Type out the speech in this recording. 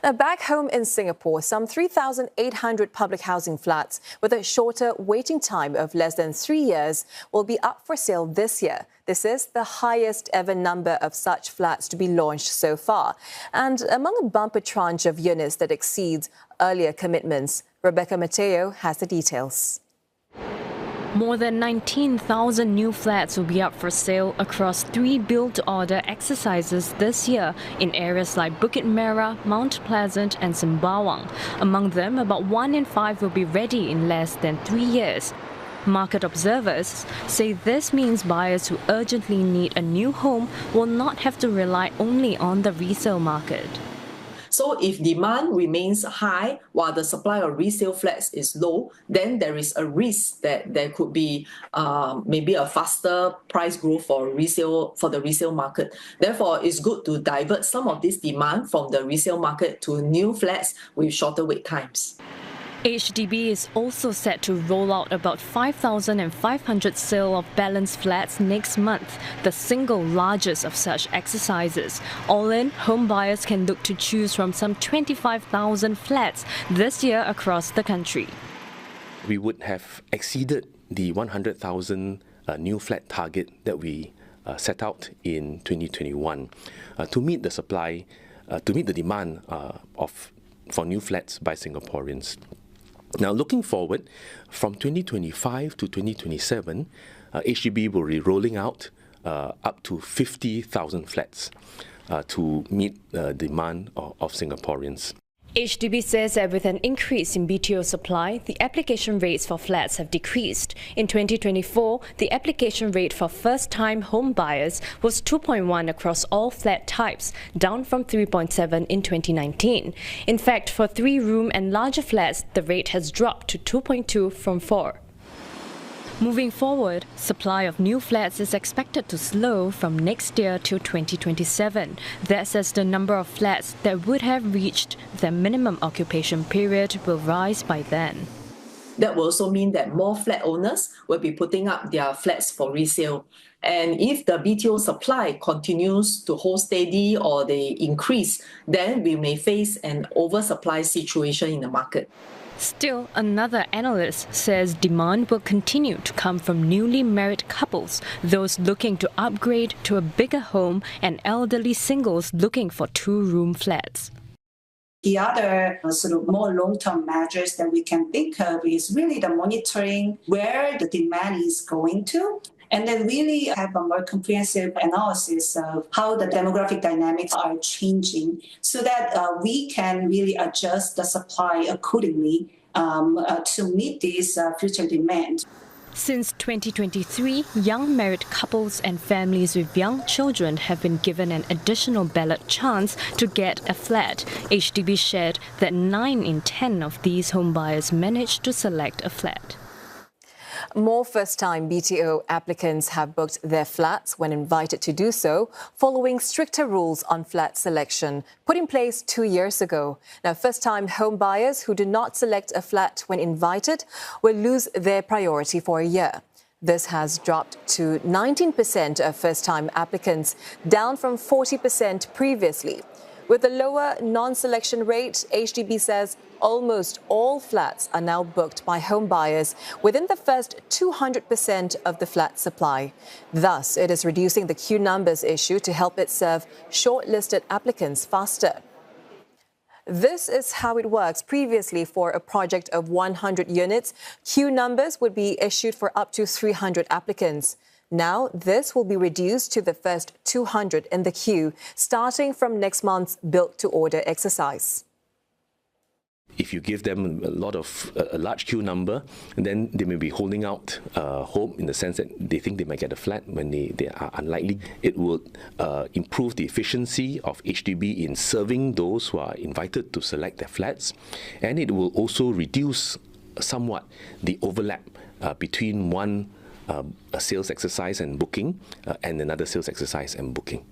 Now, back home in Singapore, some 3,800 public housing flats with a shorter waiting time of less than 3 years will be up for sale this year. This is the highest ever number of such flats to be launched so far, and among a bumper tranche of units that exceeds earlier commitments. Rebecca Metteo has the details. More than 19,000 new flats will be up for sale across 3 build-to-order exercises this year in areas like Bukit Merah, Mount Pleasant and Sembawang. Among them, about 1 in 5 will be ready in less than 3 years. Market observers say this means buyers who urgently need a new home will not have to rely only on the resale market. So if demand remains high while the supply of resale flats is low, then there is a risk that there could be maybe a faster price growth for the resale market. Therefore, it's good to divert some of this demand from the resale market to new flats with shorter wait times. HDB is also set to roll out about 5,500 sale of balance flats next month, the single largest of such exercises. All in, home buyers can look to choose from some 25,000 flats this year across the country. We would have exceeded the 100,000 new flat target that we set out in 2021 to meet the supply, to meet the demand for new flats by Singaporeans. Now, looking forward, from 2025 to 2027, HDB will be rolling out up to 50,000 flats to meet the demand of Singaporeans. HDB says that with an increase in BTO supply, the application rates for flats have decreased. In 2024, the application rate for first-time home buyers was 2.1 across all flat types, down from 3.7 in 2019. In fact, for 3-room and larger flats, the rate has dropped to 2.2 from 4. Moving forward, supply of new flats is expected to slow from next year till 2027. That says the number of flats that would have reached their minimum occupation period will rise by then. That will also mean that more flat owners will be putting up their flats for resale. And if the BTO supply continues to hold steady or they increase, then we may face an oversupply situation in the market. Still, another analyst says demand will continue to come from newly married couples, those looking to upgrade to a bigger home, and elderly singles looking for 2-room flats. The other sort of more long-term measures that we can think of is really the monitoring where the demand is going to, and then really have a more comprehensive analysis of how the demographic dynamics are changing so that we can really adjust the supply accordingly to meet this future demand. Since 2023, young married couples and families with young children have been given an additional ballot chance to get a flat. HDB shared that 9 in 10 of these homebuyers managed to select a flat. More first-time BTO applicants have booked their flats when invited to do so, following stricter rules on flat selection put in place 2 years ago. Now, first-time home buyers who do not select a flat when invited will lose their priority for a year. This has dropped to 19% of first-time applicants, down from 40% previously. With the lower non-selection rate, HDB says almost all flats are now booked by home buyers within the first 200% of the flat supply. Thus, it is reducing the queue numbers issue to help it serve shortlisted applicants faster. This is how it works. Previously, for a project of 100 units, queue numbers would be issued for up to 300 applicants. Now, this will be reduced to the first 200 in the queue, starting from next month's built-to-order exercise. If you give them a large queue number, then they may be holding out hope in the sense that they think they might get a flat when they are unlikely. It will improve the efficiency of HDB in serving those who are invited to select their flats, and it will also reduce somewhat the overlap between one a sales exercise and booking and another sales exercise and booking.